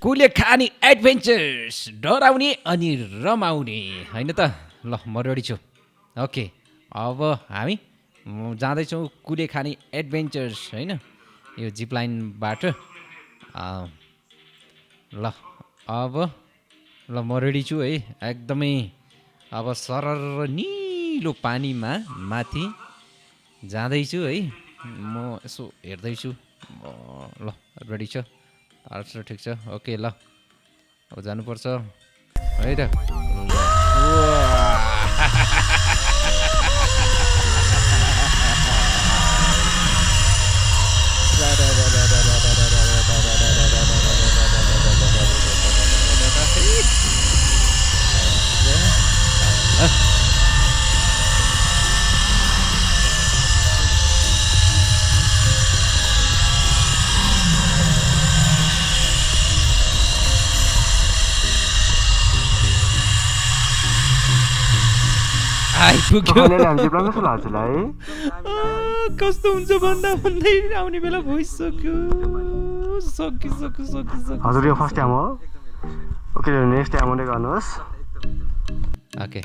Kulekhani adventures डराउने अनि रमाउने होइन त ल म रेडी छु ओके अब हामी जाँदैछौँ कुलेखानी एडभेन्चर्स होइन यो जिपलाइनबाट ल अब ल म रेडी छु है एकदमै अब सरर निलो पानीमा माथि जाँदैछु है म यसो हेर्दैछु ल रेडी छ अच्छा ठिक छ ओके ल अब जानुपर्छ है त आइपुग्यो कस्तो हुन्छ भन्दा भन्दै आउने बेला भइसक्यो सक्यो हजुर यो फर्स्ट टाइम हो ओके नेक्स्ट टाइम आउँदै गर्नुहोस् ओके